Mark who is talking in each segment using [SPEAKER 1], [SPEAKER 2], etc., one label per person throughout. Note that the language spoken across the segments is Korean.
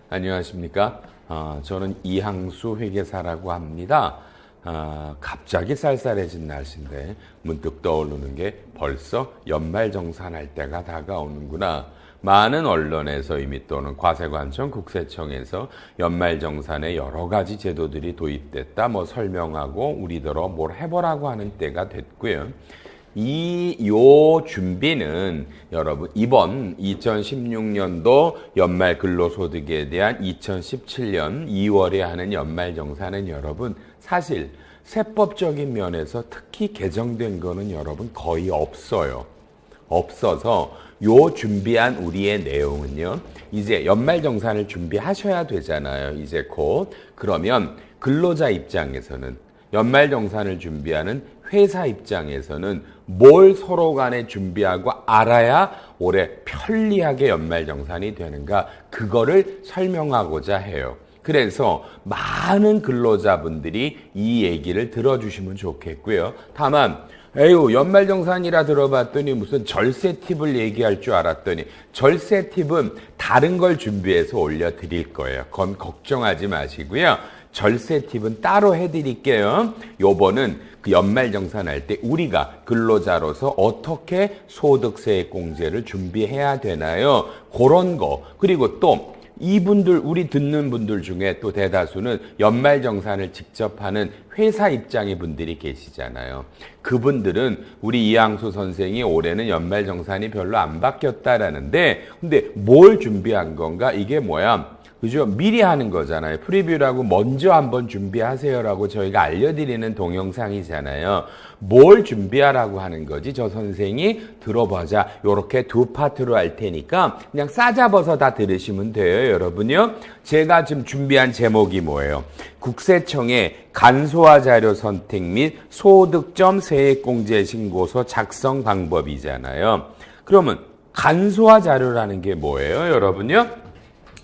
[SPEAKER 1] 안녕하십니까? 저는 이항수 회계사라고 합니다. 갑자기 쌀쌀해진 날씨인데 문득 떠오르는 게 벌써 연말정산할 때가 다가오는구나. 많은 언론에서 이미 또는 과세관청, 국세청에서 연말정산에 여러 가지 제도들이 도입됐다 설명하고 우리더러 뭘 해보라고 하는 때가 됐고요. 요 준비는 여러분 이번 2016년도 연말 근로소득에 대한 2017년 2월에 하는 연말정산은 여러분 사실 세법적인 면에서 특히 개정된 거는 여러분 거의 없어요. 없어서 요 준비한 우리의 내용은요. 이제 연말정산을 준비하셔야 되잖아요. 이제 곧. 그러면 근로자 입장에서는 연말정산을 준비하는 회사 입장에서는 뭘 서로 간에 준비하고 알아야 올해 편리하게 연말정산이 되는가 그거를 설명하고자 해요. 그래서 많은 근로자분들이 이 얘기를 들어주시면 좋겠고요. 다만 에휴 연말정산이라 들어봤더니 무슨 절세 팁을 얘기할 줄 알았더니 절세 팁은 다른 걸 준비해서 올려드릴 거예요. 그건 걱정하지 마시고요. 절세 팁은 따로 해드릴게요. 요번은 그 연말정산할 때 우리가 근로자로서 어떻게 소득세액공제를 준비해야 되나요? 그런 거. 그리고 또 이분들 우리 듣는 분들 중에 또 대다수는 연말정산을 직접 하는 회사 입장의 분들이 계시잖아요. 그분들은 우리 이항수 선생이 올해는 연말정산이 별로 안 바뀌었다라는데 근데 뭘 준비한 건가? 이게 뭐야? 그죠? 미리 하는 거잖아요. 프리뷰라고 먼저 한번 준비하세요라고 저희가 알려드리는 동영상이잖아요. 뭘 준비하라고 하는 거지? 저 선생이 들어보자. 요렇게 두 파트로 할 테니까 그냥 싸잡아서 다 들으시면 돼요, 여러분요. 제가 지금 준비한 제목이 뭐예요? 국세청의 간소화 자료 선택 및 소득점 세액공제 신고서 작성 방법이잖아요. 그러면 간소화 자료라는 게 뭐예요, 여러분요?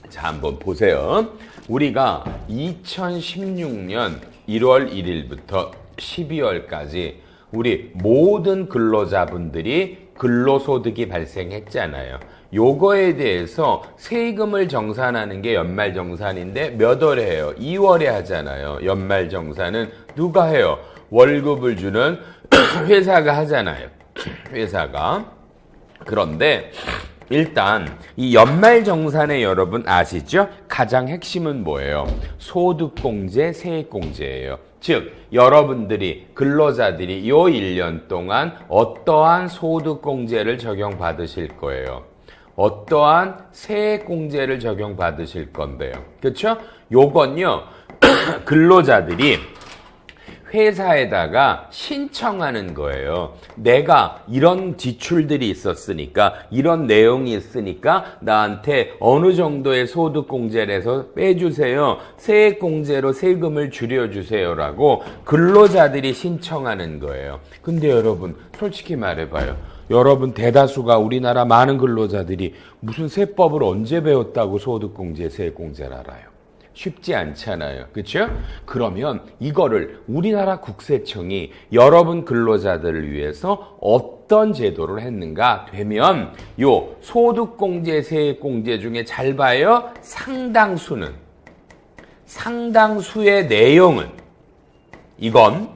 [SPEAKER 1] 자, 한번 보세요. 우리가 2016년 1월 1일부터 12월까지 우리 모든 근로자분들이 근로소득이 발생했잖아요. 요거에 대해서 세금을 정산하는 게 연말정산인데 몇 월에 해요? 2월에 하잖아요. 연말정산은 누가 해요? 월급을 주는 회사가 하잖아요. 회사가. 그런데 일단 이 연말정산에 여러분 아시죠? 가장 핵심은 뭐예요? 소득공제, 세액공제예요. 즉 여러분들이 근로자들이 요 1년 동안 어떠한 소득공제를 적용받으실 거예요. 어떠한 세액공제를 적용받으실 건데요. 그렇죠? 요건요. 근로자들이 회사에다가 신청하는 거예요. 내가 이런 지출들이 있었으니까 이런 내용이 있으니까 나한테 어느 정도의 소득공제를 해서 빼주세요. 세액공제로 세금을 줄여주세요라고 근로자들이 신청하는 거예요. 근데 여러분 솔직히 말해봐요. 여러분 대다수가 우리나라 많은 근로자들이 무슨 세법을 언제 배웠다고 소득공제, 세액공제를 알아요? 쉽지 않잖아요. 그렇죠? 그러면 이거를 우리나라 국세청이 여러분 근로자들을 위해서 어떤 제도를 했는가 되면 요 소득공제, 세액공제 중에 잘 봐요. 상당수의 내용은 이건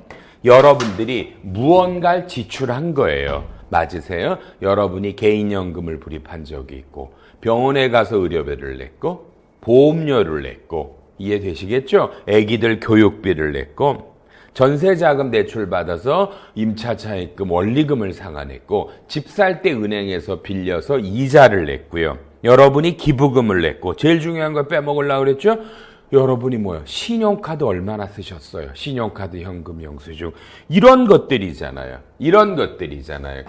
[SPEAKER 1] 여러분들이 무언가를 지출한 거예요. 맞으세요? 여러분이 개인연금을 불입한 적이 있고 병원에 가서 의료비를 냈고 보험료를 냈고 이해되시겠죠? 애기들 교육비를 냈고 전세자금 대출받아서 임차차입금 원리금을 상환했고 집 살 때 은행에서 빌려서 이자를 냈고요. 여러분이 기부금을 냈고 제일 중요한 걸 빼먹으려고 그랬죠? 여러분이 뭐요? 신용카드 얼마나 쓰셨어요? 신용카드 현금 영수증 이런 것들이잖아요.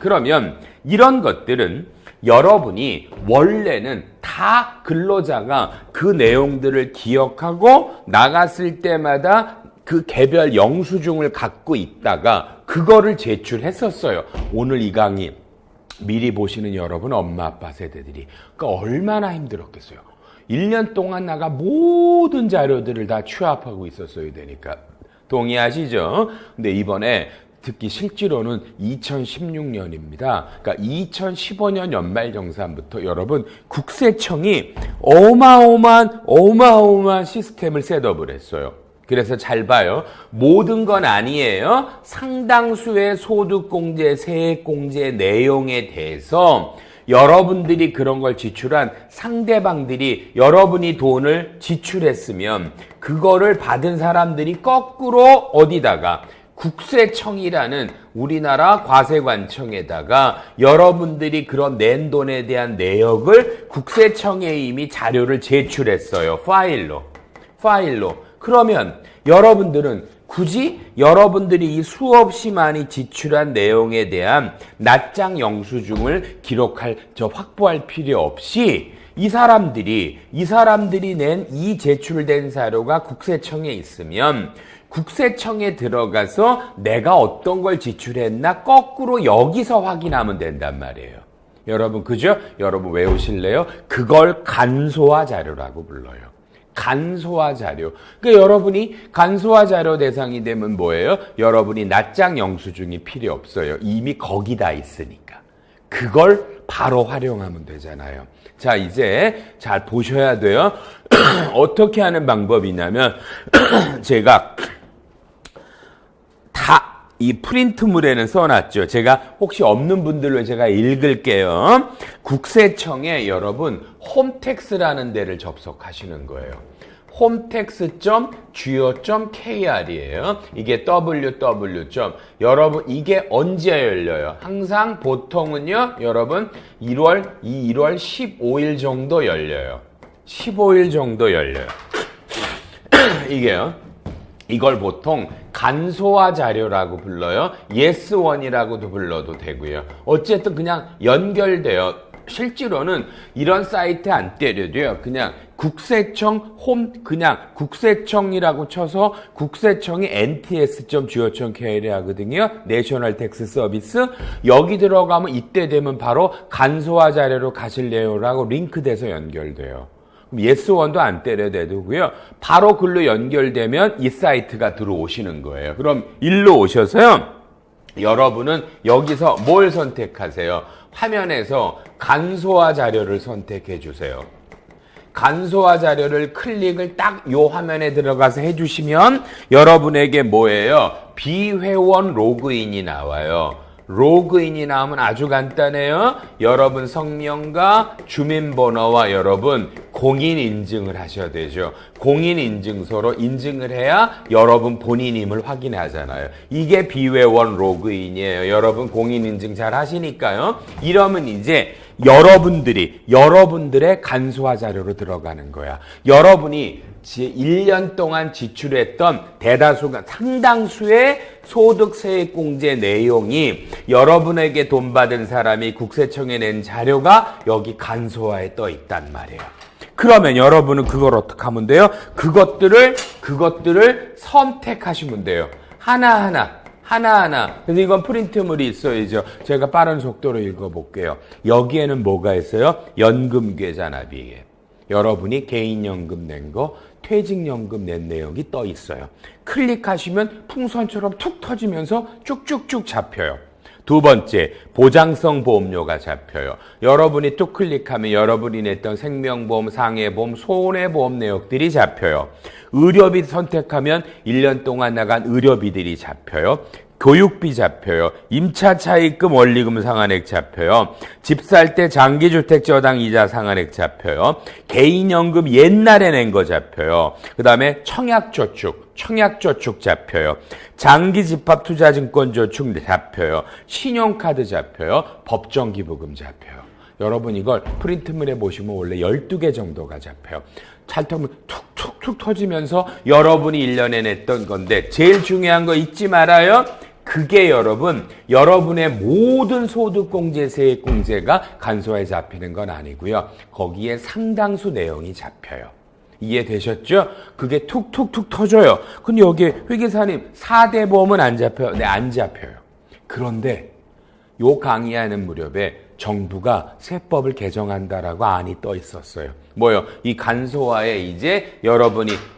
[SPEAKER 1] 그러면 이런 것들은 여러분이 원래는 다 근로자가 그 내용들을 기억하고 나갔을 때마다 그 개별 영수증을 갖고 있다가 그거를 제출했었어요. 오늘 이 강의 미리 보시는 여러분 엄마 아빠 세대들이 그러니까 얼마나 힘들었겠어요. 1년 동안 나가 모든 자료들을 다 취합하고 있었어야 되니까. 동의하시죠? 근데 이번에 특히 실제로는 2016년입니다. 그러니까 2015년 연말정산부터 여러분 국세청이 어마어마한 시스템을 셋업을 했어요. 그래서 잘 봐요. 모든 건 아니에요. 상당수의 소득공제, 세액공제 내용에 대해서 여러분들이 그런 걸 지출한 상대방들이 여러분이 돈을 지출했으면 그거를 받은 사람들이 거꾸로 어디다가 국세청이라는 우리나라 과세관청에다가 여러분들이 그런 낸 돈에 대한 내역을 국세청에 이미 자료를 제출했어요. 파일로. 그러면 여러분들은 굳이 여러분들이 이 수없이 많이 지출한 내용에 대한 낱장 영수증을 확보할 필요 없이 이 사람들이 낸 이 제출된 자료가 국세청에 있으면 국세청에 들어가서 내가 어떤 걸 지출했나 거꾸로 여기서 확인하면 된단 말이에요. 여러분 그죠? 여러분 외우실래요? 그걸 간소화 자료라고 불러요. 간소화 자료. 그러니까 여러분이 간소화 자료 대상이 되면 뭐예요? 여러분이 낱장 영수증이 필요 없어요. 이미 거기다 있으니까. 그걸 바로 활용하면 되잖아요. 자, 이제 잘 보셔야 돼요. 어떻게 하는 방법이냐면 제가 다 이 프린트물에는 써놨죠. 제가 혹시 없는 분들로 제가 읽을게요. 국세청에 여러분 홈택스라는 데를 접속하시는 거예요. 홈택스.go.kr이에요. 이게 www. 여러분 이게 언제 열려요? 항상 보통은요. 여러분 1월 15일 정도 열려요. 15일 정도 열려요. 이게요. 이걸 보통 간소화 자료라고 불러요. yes1이라고도 불러도 되고요. 어쨌든 그냥 연결돼요. 실제로는 이런 사이트 안 때려도요. 그냥 국세청 그냥 국세청이라고 쳐서 국세청이 nts.go.kr 하거든요. 내셔널 텍스 서비스. 여기 들어가면 이때 되면 바로 간소화 자료로 가실래요라고 링크돼서 연결돼요. 그럼 yes1도 안 때려대도고요. 바로 글로 연결되면 이 사이트가 들어오시는 거예요. 그럼 일로 오셔서요. 여러분은 여기서 뭘 선택하세요? 화면에서 간소화 자료를 선택해 주세요. 간소화 자료를 클릭을 딱 요 화면에 들어가서 해주시면 여러분에게 뭐예요? 비회원 로그인이 나와요. 로그인이 나오면 아주 간단해요. 여러분 성명과 주민번호와 여러분 공인인증을 하셔야 되죠. 공인인증서로 인증을 해야 여러분 본인임을 확인하잖아요. 이게 비회원 로그인이에요. 여러분 공인인증 잘 하시니까요. 이러면 이제 여러분들의 간소화 자료로 들어가는 거야. 여러분이 1년 동안 지출했던 대다수가 상당수의 소득세액공제 내용이 여러분에게 돈 받은 사람이 국세청에 낸 자료가 여기 간소화에 떠 있단 말이에요. 그러면 여러분은 그걸 어떻게 하면 돼요? 그것들을 선택하시면 돼요. 하나하나. 그래서 이건 프린트물이 있어야죠. 제가 빠른 속도로 읽어볼게요. 여기에는 뭐가 있어요? 연금계좌납이에요. 여러분이 개인연금 낸 거, 퇴직연금 낸 내용이 떠 있어요. 클릭하시면 풍선처럼 툭 터지면서 쭉쭉쭉 잡혀요. 두 번째, 보장성 보험료가 잡혀요. 여러분이 또 클릭하면 여러분이 냈던 생명보험, 상해보험, 손해보험 내역들이 잡혀요. 의료비 선택하면 1년 동안 나간 의료비들이 잡혀요. 교육비 잡혀요. 임차 차입금 원리금 상환액 잡혀요. 집 살 때 장기주택 저당 이자 상환액 잡혀요. 개인연금 옛날에 낸 거 잡혀요. 그 다음에 청약저축 잡혀요. 장기집합투자증권저축 잡혀요. 신용카드 잡혀요. 법정기부금 잡혀요. 여러분 이걸 프린트물에 보시면 원래 12개 정도가 잡혀요. 잘 터면 툭툭툭 터지면서 여러분이 1년에 냈던 건데 제일 중요한 거 잊지 말아요. 그게 여러분의 모든 소득공제, 세액공제가 간소화에 잡히는 건 아니고요. 거기에 상당수 내용이 잡혀요. 이해되셨죠? 그게 툭툭툭 터져요. 근데 여기 회계사님 4대 보험은 안 잡혀요. 네, 안 잡혀요. 그런데 요 강의하는 무렵에 정부가 세법을 개정한다라고 안이 떠 있었어요. 뭐요? 이 간소화에 이제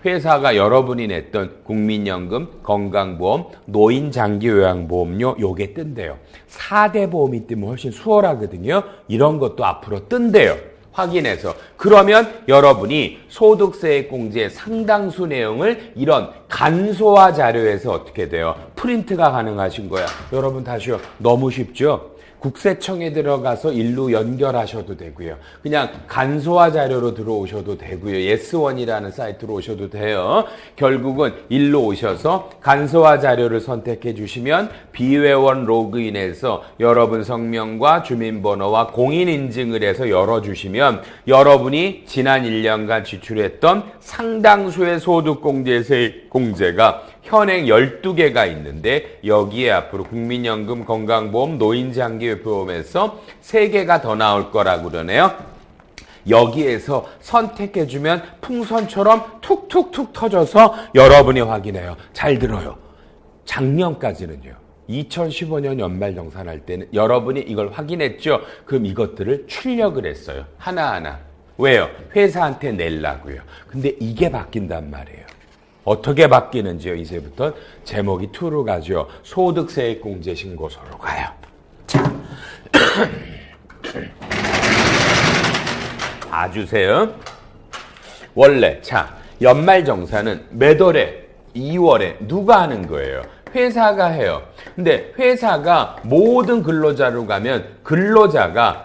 [SPEAKER 1] 회사가 여러분이 냈던 국민연금, 건강보험, 노인장기요양보험료 요게 뜬대요. 4대 보험이 뜨면 훨씬 수월하거든요. 이런 것도 앞으로 뜬대요. 확인해서. 그러면 여러분이 소득세액공제 상당수 내용을 이런 간소화 자료에서 어떻게 돼요? 프린트가 가능하신 거야. 여러분 다시요. 너무 쉽죠? 국세청에 들어가서 일로 연결하셔도 되고요. 그냥 간소화 자료로 들어오셔도 되고요. 예스원이라는 사이트로 오셔도 돼요. 결국은 일로 오셔서 간소화 자료를 선택해 주시면 비회원 로그인해서 여러분 성명과 주민번호와 공인인증을 해서 열어주시면 여러분이 지난 1년간 지출했던 상당수의 소득공제세 공제가 현행 12개가 있는데 여기에 앞으로 국민연금, 건강보험, 노인장기보험에서 3개가 더 나올 거라고 그러네요. 여기에서 선택해주면 풍선처럼 툭툭툭 터져서 여러분이 확인해요. 잘 들어요. 작년까지는요. 2015년 연말정산할 때는 여러분이 이걸 확인했죠. 그럼 이것들을 출력을 했어요. 하나하나. 왜요? 회사한테 내려고요. 근데 이게 바뀐단 말이에요. 어떻게 바뀌는지요? 이제부터 제목이 2로 가죠. 소득세액공제 신고서로 가요. 자, 봐주세요. 원래 연말정산은 몇 월에? 2월에 누가 하는 거예요? 회사가 해요. 근데 회사가 모든 근로자로 가면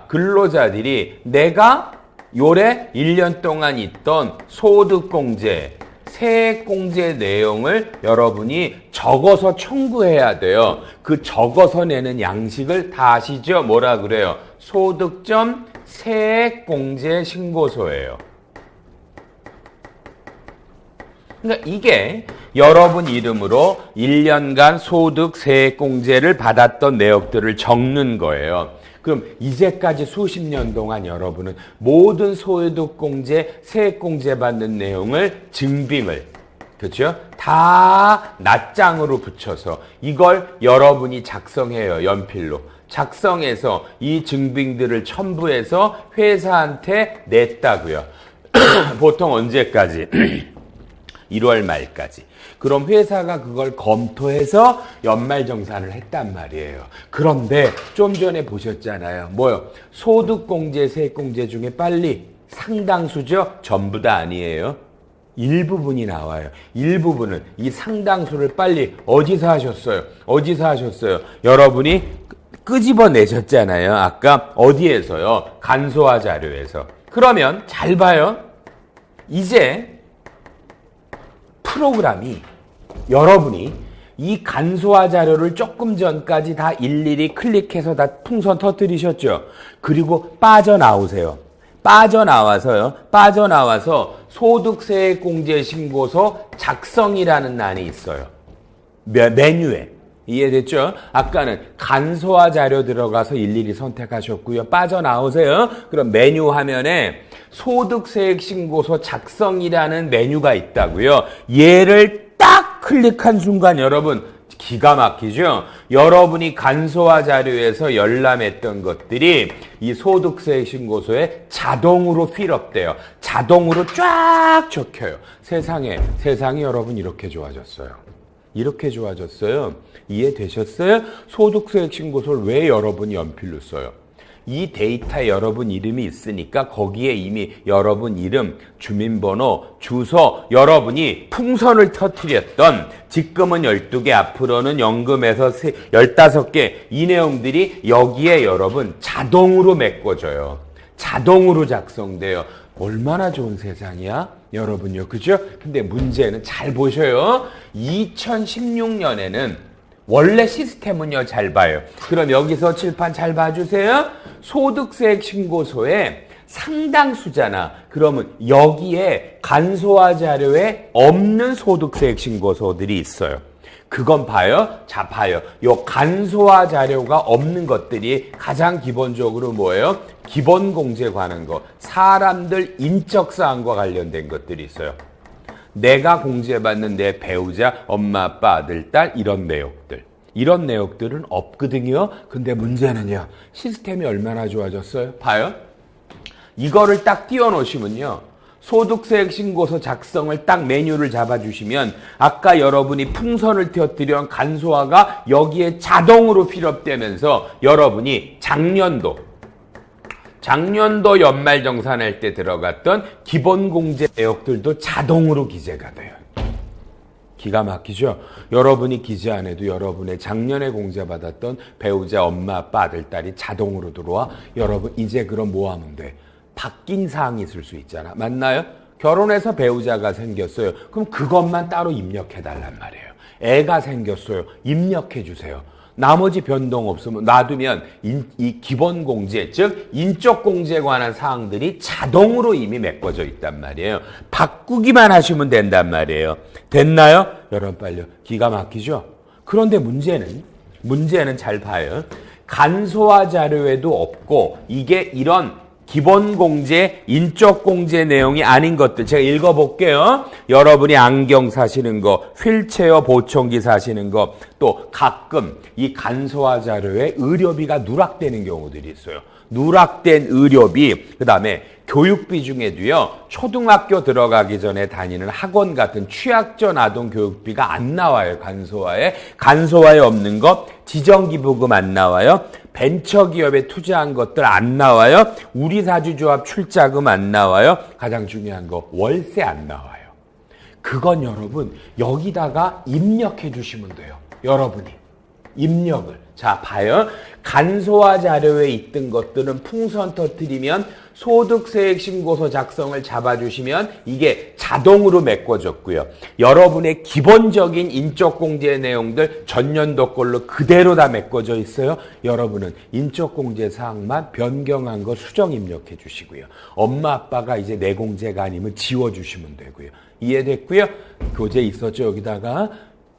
[SPEAKER 1] 근로자들이 내가 요래 1년 동안 있던 소득공제 세액공제 내용을 여러분이 적어서 청구해야 돼요. 그 적어서 내는 양식을 다 아시죠? 뭐라 그래요? 소득점 세액공제 신고서예요. 그러니까 이게 여러분 이름으로 1년간 소득 세액공제를 받았던 내역들을 적는 거예요. 그럼 이제까지 수십 년 동안 여러분은 모든 소득공제, 세액공제 받는 내용을 증빙을, 그렇죠? 다 낱장으로 붙여서 이걸 여러분이 작성해요. 연필로. 작성해서 이 증빙들을 첨부해서 회사한테 냈다고요. 보통 언제까지? 1월 말까지. 그럼 회사가 그걸 검토해서 연말정산을 했단 말이에요. 그런데 좀 전에 보셨잖아요. 뭐요? 소득공제, 세액공제 중에 빨리 상당수죠? 전부 다 아니에요. 일부분이 나와요. 일부분은 이 상당수를 빨리 어디서 하셨어요? 어디서 하셨어요? 여러분이 끄집어내셨잖아요. 아까 어디에서요? 간소화 자료에서. 그러면 잘 봐요. 이제 프로그램이 여러분이 이 간소화 자료를 조금 전까지 다 일일이 클릭해서 다 풍선 터뜨리셨죠. 그리고 빠져나오세요. 빠져나와서 소득세액공제 신고서 작성이라는欄이 있어요. 메뉴에. 이해됐죠? 아까는 간소화 자료 들어가서 일일이 선택하셨고요. 빠져나오세요. 그럼 메뉴 화면에 소득세액 신고서 작성이라는 메뉴가 있다고요. 얘를 딱 클릭한 순간 여러분 기가 막히죠? 여러분이 간소화 자료에서 열람했던 것들이 이 소득세액 신고서에 자동으로 필업돼요. 자동으로 쫙 적혀요. 세상이 여러분 이렇게 좋아졌어요. 이렇게 좋아졌어요. 이해되셨어요? 소득세액 신고서를 왜 여러분이 연필로 써요? 이 데이터에 여러분 이름이 있으니까 거기에 이미 여러분 이름, 주민번호, 주소, 여러분이 풍선을 터뜨렸던 지금은 12개, 앞으로는 연금에서 15개 이 내용들이 여기에 여러분 자동으로 메꿔져요. 자동으로 작성돼요. 얼마나 좋은 세상이야? 여러분요. 그죠? 근데 문제는 잘 보셔요. 2016년에는 원래 시스템은요. 잘 봐요. 그럼 여기서 칠판 잘 봐주세요. 소득세액 신고서에 상당수잖아. 그러면 여기에 간소화 자료에 없는 소득세액 신고서들이 있어요. 그건 봐요. 자, 봐요. 요 간소화 자료가 없는 것들이 가장 기본적으로 뭐예요? 기본 공제 관한 거. 사람들 인적 사항과 관련된 것들이 있어요. 내가 공제받는 내 배우자, 엄마, 아빠, 아들, 딸 이런 내용들. 이런 내역들은 없거든요. 근데 문제는요. 시스템이 얼마나 좋아졌어요? 봐요. 이거를 딱 띄워놓으시면요. 소득세액 신고서 작성을 딱 메뉴를 잡아주시면 아까 여러분이 풍선을 터뜨린 간소화가 여기에 자동으로 필업되면서 여러분이 작년도 연말정산할 때 들어갔던 기본공제 내역들도 자동으로 기재가 돼요. 기가 막히죠? 여러분이 기재 안 해도 여러분의 작년에 공제받았던 배우자, 엄마, 아빠, 아들, 딸이 자동으로 들어와. 여러분 이제 그럼 뭐 하면 돼? 바뀐 사항이 있을 수 있잖아. 맞나요? 결혼해서 배우자가 생겼어요. 그럼 그것만 따로 입력해달란 말이에요. 애가 생겼어요. 입력해주세요. 나머지 변동 없으면 놔두면 이 기본공제, 즉 인적공제에 관한 사항들이 자동으로 이미 메꿔져 있단 말이에요. 바꾸기만 하시면 된단 말이에요. 됐나요? 여러분 빨리요. 기가 막히죠? 그런데 문제는 잘 봐요. 간소화 자료에도 없고 이게 이런 기본공제, 인적공제 내용이 아닌 것들 제가 읽어볼게요. 여러분이 안경 사시는 거, 휠체어 보청기 사시는 거, 또 가끔 이 간소화 자료에 의료비가 누락되는 경우들이 있어요. 누락된 의료비, 그 다음에 교육비 중에도요. 초등학교 들어가기 전에 다니는 학원 같은 취약전 아동 교육비가 안 나와요. 간소화에 없는 거, 지정기부금 안 나와요. 벤처기업에 투자한 것들 안 나와요. 우리사주조합 출자금 안 나와요. 가장 중요한 거 월세 안 나와요. 그건 여러분 여기다가 입력해 주시면 돼요. 여러분이 입력을. 자 봐요. 간소화 자료에 있던 것들은 풍선 터뜨리면 소득세액 신고서 작성을 잡아주시면 이게 자동으로 메꿔졌고요. 여러분의 기본적인 인적공제 내용들 전년도 걸로 그대로 다 메꿔져 있어요. 여러분은 인적공제 사항만 변경한 거 수정 입력해 주시고요. 엄마 아빠가 이제 내 공제가 아니면 지워주시면 되고요. 이해됐고요. 교재 있었죠. 여기다가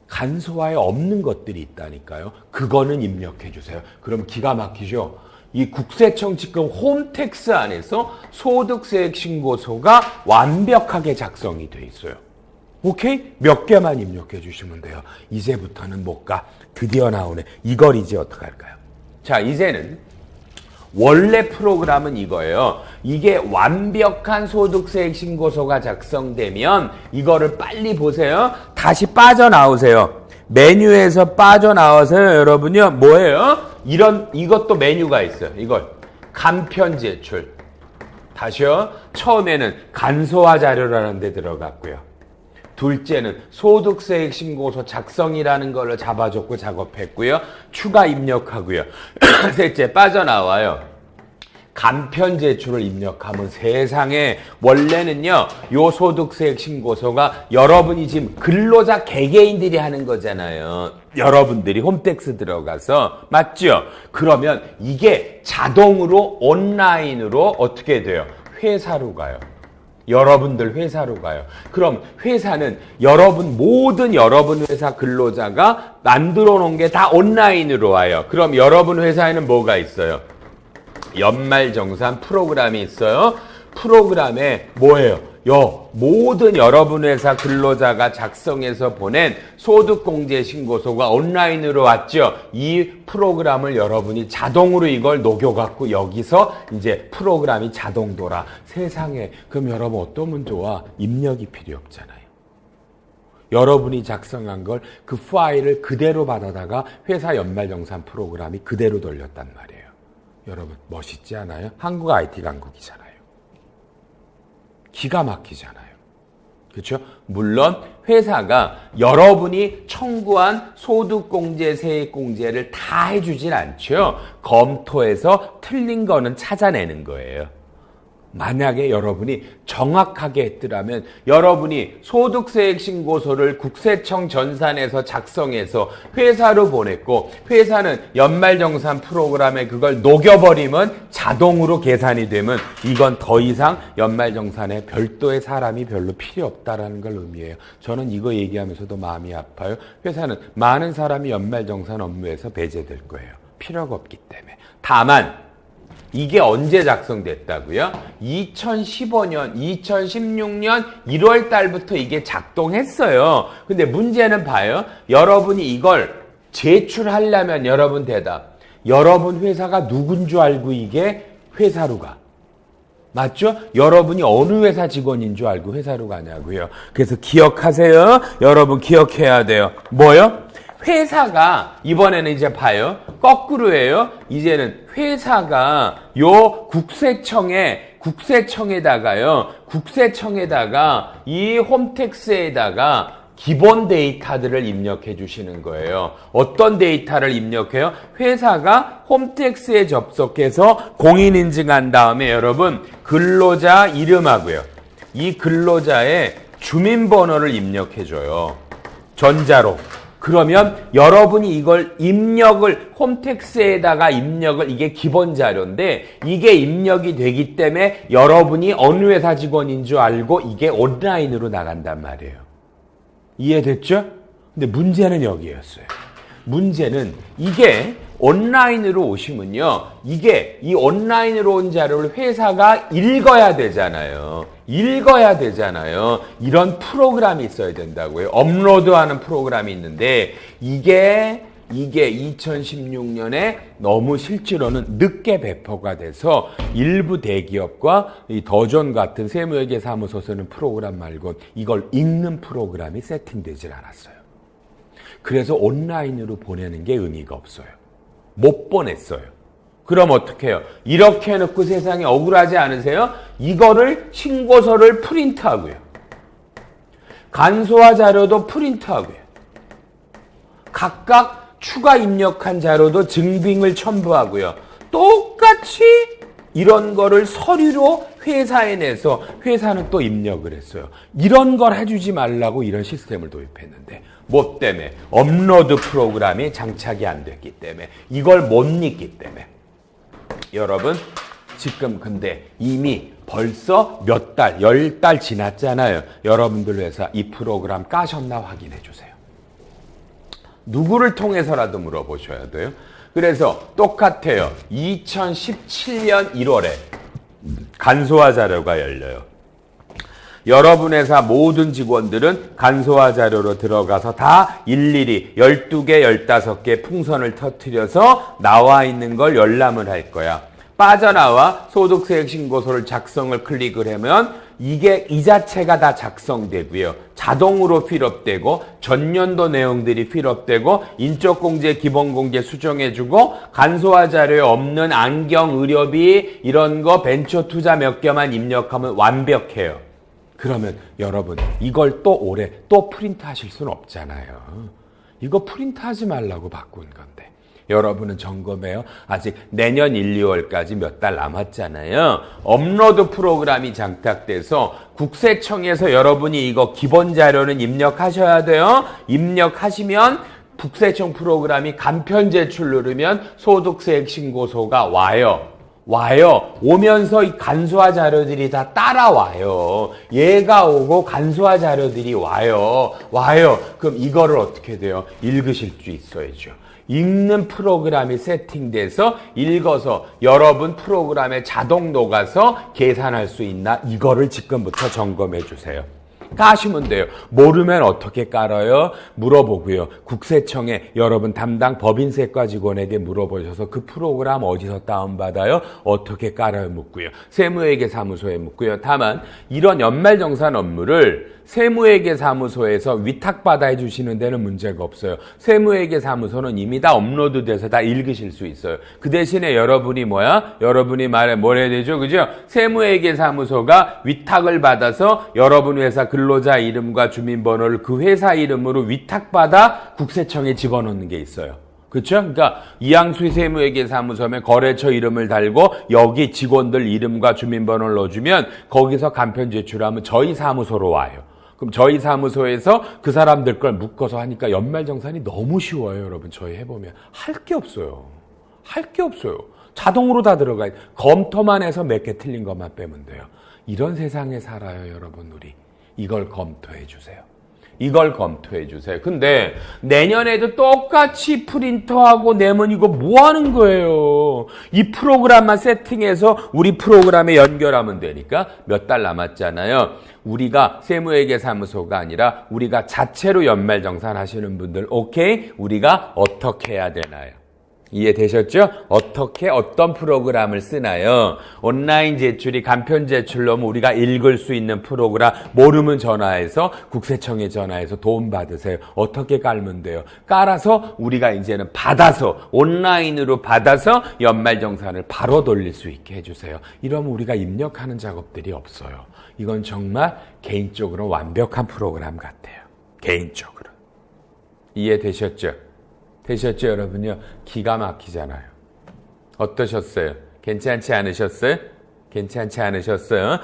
[SPEAKER 1] 간소화에 없는 것들이 있다니까요. 그거는 입력해 주세요. 그럼 기가 막히죠. 이 국세청 지금 홈택스 안에서 소득세액 신고서가 완벽하게 작성이 돼 있어요. 오케이? 몇 개만 입력해 주시면 돼요. 이제부터는 못 가. 드디어 나오네. 이걸 이제 어떡할까요? 자, 이제는 원래 프로그램은 이거예요. 이게 완벽한 소득세액 신고서가 작성되면 이거를 빨리 보세요. 다시 빠져나오세요. 메뉴에서 빠져나와서요. 여러분요. 뭐예요? 이것도 메뉴가 있어요. 이걸 간편 제출. 다시요. 처음에는 간소화 자료라는 데 들어갔고요. 둘째는 소득세액 신고서 작성이라는 걸 잡아줬고 작업했고요. 추가 입력하고요. 셋째 빠져나와요. 간편 제출을 입력하면 세상에 원래는요. 요 소득세액 신고서가 여러분이 지금 근로자 개개인들이 하는 거잖아요. 여러분들이 홈택스 들어가서 맞죠? 그러면 이게 자동으로 온라인으로 어떻게 돼요? 회사로 가요. 여러분들 회사로 가요. 그럼 회사는 모든 여러분 회사 근로자가 만들어 놓은 게 다 온라인으로 와요. 그럼 여러분 회사에는 뭐가 있어요? 연말정산 프로그램이 있어요. 프로그램에 뭐예요? 모든 여러분 회사 근로자가 작성해서 보낸 소득공제 신고서가 온라인으로 왔죠. 이 프로그램을 여러분이 자동으로 이걸 녹여갖고 여기서 이제 프로그램이 자동 돌아. 세상에. 그럼 여러분 어떠면 좋아? 입력이 필요 없잖아요. 여러분이 작성한 걸 그 파일을 그대로 받아다가 회사 연말정산 프로그램이 그대로 돌렸단 말이에요. 여러분 멋있지 않아요? 한국 IT 강국이잖아요. 기가 막히잖아요. 그렇죠? 물론 회사가 여러분이 청구한 소득공제, 세액공제를 다 해주진 않죠. 검토해서 틀린 거는 찾아내는 거예요. 만약에 여러분이 정확하게 했더라면 여러분이 소득세액 신고서를 국세청 전산에서 작성해서 회사로 보냈고 회사는 연말정산 프로그램에 그걸 녹여버리면 자동으로 계산이 되면 이건 더 이상 연말정산에 별도의 사람이 별로 필요 없다라는 걸 의미해요. 저는 이거 얘기하면서도 마음이 아파요. 회사는 많은 사람이 연말정산 업무에서 배제될 거예요. 필요가 없기 때문에. 다만 이게 언제 작성됐다고요? 2015년, 2016년 1월 달부터 이게 작동했어요. 근데 문제는 봐요. 여러분이 이걸 제출하려면 여러분 대답. 여러분 회사가 누군 줄 알고 이게 회사로 가. 맞죠? 여러분이 어느 회사 직원인 줄 알고 회사로 가냐고요. 그래서 기억하세요. 여러분 기억해야 돼요. 뭐요? 회사가 이번에는 이제 봐요. 거꾸로예요. 이제는 회사가 요 국세청에다가 이 홈택스에다가 기본 데이터들을 입력해 주시는 거예요. 어떤 데이터를 입력해요? 회사가 홈택스에 접속해서 공인인증한 다음에 여러분 근로자 이름하고요. 이 근로자의 주민번호를 입력해 줘요. 전자로. 그러면 여러분이 이걸 홈택스에다가 입력을, 이게 기본 자료인데 이게 입력이 되기 때문에 여러분이 어느 회사 직원인 줄 알고 이게 온라인으로 나간단 말이에요. 이해됐죠? 근데 문제는 여기였어요. 문제는 이게 온라인으로 오시면요. 이 온라인으로 온 자료를 회사가 읽어야 되잖아요. 이런 프로그램이 있어야 된다고요. 업로드하는 프로그램이 있는데 이게 2016년에 너무 실제로는 늦게 배포가 돼서 일부 대기업과 이 더존 같은 세무회계사무소 쓰는 프로그램 말고 이걸 읽는 프로그램이 세팅되질 않았어요. 그래서 온라인으로 보내는 게 의미가 없어요. 못 보냈어요. 그럼 어떻게 해요? 이렇게 해놓고 세상에 억울하지 않으세요? 이거를 신고서를 프린트하고요. 간소화 자료도 프린트하고요. 각각 추가 입력한 자료도 증빙을 첨부하고요. 똑같이 이런 거를 서류로 회사에 내서 회사는 또 입력을 했어요. 이런 걸 해주지 말라고 이런 시스템을 도입했는데 뭐 때문에? 업로드 프로그램이 장착이 안 됐기 때문에, 이걸 못 읽기 때문에. 여러분 지금 근데 이미 벌써 몇 달, 10달 지났잖아요. 여러분들 회사 이 프로그램 까셨나 확인해 주세요. 누구를 통해서라도 물어보셔야 돼요. 그래서 똑같아요. 2017년 1월에 간소화 자료가 열려요. 여러분 회사 모든 직원들은 간소화 자료로 들어가서 다 일일이 12개, 15개 풍선을 터뜨려서 나와 있는 걸 열람을 할 거야. 빠져나와 소득세액 신고서를 작성을 클릭을 하면 이게 이 자체가 다 작성되고요. 자동으로 필업되고 전년도 내용들이 필업되고 인적공제, 기본공제 수정해주고 간소화 자료에 없는 안경, 의료비 이런 거 벤처 투자 몇 개만 입력하면 완벽해요. 그러면 여러분 이걸 또 올해 또 프린트 하실 수는 없잖아요. 이거 프린트 하지 말라고 바꾼 건데 여러분은 점검해요. 아직 내년 1, 2월까지 몇 달 남았잖아요. 업로드 프로그램이 장착돼서 국세청에서 여러분이 이거 기본 자료는 입력하셔야 돼요. 입력하시면 국세청 프로그램이 간편 제출 누르면 소득세액 신고서가 와요. 오면서 이 간소화 자료들이 다 따라와요. 얘가 오고 간소화 자료들이 와요. 그럼 이거를 어떻게 돼요? 읽으실 수 있어야죠. 읽는 프로그램이 세팅돼서 읽어서 여러분 프로그램에 자동 녹아서 계산할 수 있나? 이거를 지금부터 점검해 주세요. 까시면 돼요. 모르면 어떻게 깔아요? 물어보고요. 국세청에 여러분 담당 법인세과 직원에게 물어보셔서 그 프로그램 어디서 다운받아요? 어떻게 깔아요? 묻고요. 세무회계사무소에 묻고요. 다만 이런 연말정산 업무를 세무회계사무소에서 위탁받아 해주시는 데는 문제가 없어요. 세무회계사무소는 이미 다 업로드돼서 다 읽으실 수 있어요. 그 대신에 여러분이 여러분이 뭘 해야 되죠? 그죠? 세무회계사무소가 위탁을 받아서 여러분 회사 근로자 이름과 주민번호를 그 회사 이름으로 위탁받아 국세청에 집어넣는 게 있어요. 그렇죠? 그러니까 이양수 세무회계사무소에 거래처 이름을 달고 여기 직원들 이름과 주민번호를 넣어주면 거기서 간편 제출하면 저희 사무소로 와요. 그럼 저희 사무소에서 그 사람들 걸 묶어서 하니까 연말정산이 너무 쉬워요. 여러분 저희 해보면 할 게 없어요. 자동으로 다 들어가요. 검토만 해서 몇 개 틀린 것만 빼면 돼요. 이런 세상에 살아요. 여러분 우리. 이걸 검토해 주세요. 이걸 검토해 주세요. 근데 내년에도 똑같이 프린터하고 내면 이거 뭐 하는 거예요? 이 프로그램만 세팅해서 우리 프로그램에 연결하면 되니까 몇 달 남았잖아요. 우리가 세무회계사무소가 아니라 우리가 자체로 연말정산 하시는 분들, 오케이? 우리가 어떻게 해야 되나요? 이해되셨죠? 어떻게 어떤 프로그램을 쓰나요? 온라인 제출이 간편 제출로 우리가 읽을 수 있는 프로그램 모르면 전화해서 국세청에 전화해서 도움 받으세요. 어떻게 깔면 돼요? 깔아서 우리가 이제는 받아서 온라인으로 받아서 연말정산을 바로 돌릴 수 있게 해주세요. 이러면 우리가 입력하는 작업들이 없어요. 이건 정말 개인적으로 완벽한 프로그램 같아요. 개인적으로. 이해되셨죠? 되셨죠, 여러분요? 기가 막히잖아요. 어떠셨어요? 괜찮지 않으셨어요? 괜찮지 않으셨어요?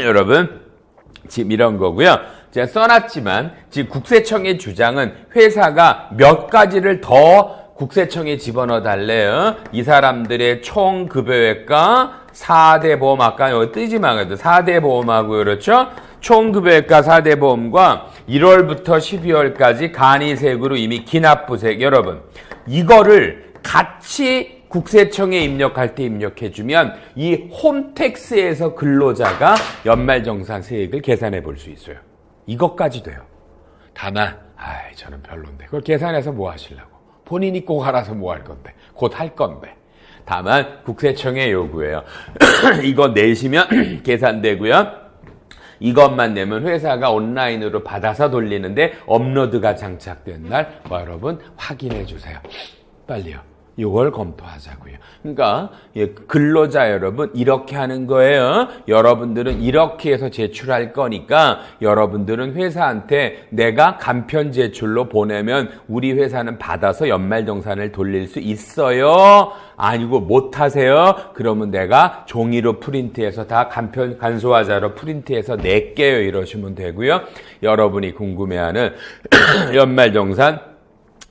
[SPEAKER 1] 여러분, 지금 이런 거고요. 제가 써놨지만 지금 국세청의 주장은 회사가 몇 가지를 더 국세청에 집어넣어 달래요. 이 사람들의 총 급여액과 4대 보험, 아까 여기 뜨지만 그래도 4대 보험하고 그렇죠? 총급여액과 4대 보험과 1월부터 12월까지 간이세액으로 이미 기납부세액, 여러분 이거를 같이 국세청에 입력할 때 입력해주면 이 홈택스에서 근로자가 연말정산세액을 계산해 볼 수 있어요. 이것까지 돼요. 다만 저는 별론데 그걸 계산해서 뭐 하시려고? 본인이 꼭 알아서 뭐 할 건데 곧 할 건데. 다만 국세청의 요구예요. 이거 내시면 계산되고요. 이것만 내면 회사가 온라인으로 받아서 돌리는데 업로드가 장착된 날 여러분 확인해 주세요. 빨리요. 이걸 검토하자고요. 그러니까 근로자 여러분 이렇게 하는 거예요. 여러분들은 이렇게 해서 제출할 거니까 여러분들은 회사한테 내가 간편 제출로 보내면 우리 회사는 받아서 연말정산을 돌릴 수 있어요. 아니고 못하세요. 그러면 내가 종이로 프린트해서 다 간소화자로 프린트해서 낼게요. 이러시면 되고요. 여러분이 궁금해하는 연말정산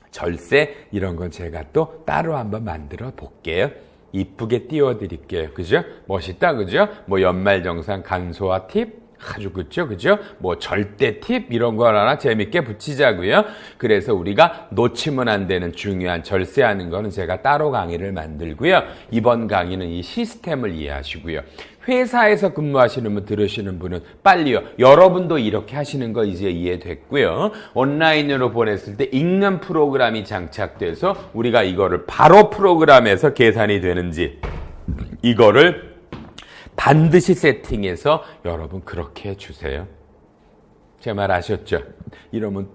[SPEAKER 1] 절세 이런 건 제가 또 따로 한번 만들어 볼게요. 이쁘게 띄워드릴게요. 그죠? 멋있다, 그죠? 뭐 연말정산 간소화 팁 아주 그죠? 뭐 절대 팁 이런 거 하나 재밌게 붙이자고요. 그래서 우리가 놓치면 안 되는 중요한 절세하는 거는 제가 따로 강의를 만들고요. 이번 강의는 이 시스템을 이해하시고요. 회사에서 근무하시는 분 들으시는 분은 빨리요. 여러분도 이렇게 하시는 거 이제 이해됐고요. 온라인으로 보냈을 때 읽는 프로그램이 장착돼서 우리가 이거를 바로 프로그램에서 계산이 되는지 이거를 반드시 세팅해서 여러분 그렇게 해주세요. 제 말 아셨죠? 이러면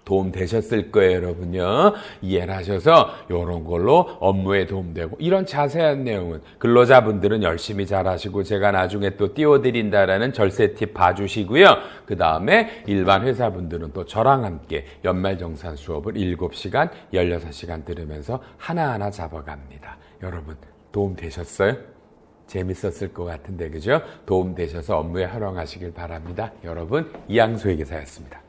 [SPEAKER 1] 도움 되셨을 거예요, 여러분요. 이해를 하셔서 이런 걸로 업무에 도움되고 이런 자세한 내용은 근로자분들은 열심히 잘하시고 제가 나중에 또 띄워드린다라는 절세 팁 봐주시고요. 그 다음에 일반 회사분들은 또 저랑 함께 연말정산 수업을 7시간, 16시간 들으면서 하나하나 잡아갑니다. 여러분 도움 되셨어요? 재밌었을 것 같은데 그죠? 도움 되셔서 업무에 활용하시길 바랍니다. 여러분 이양수회계사였습니다.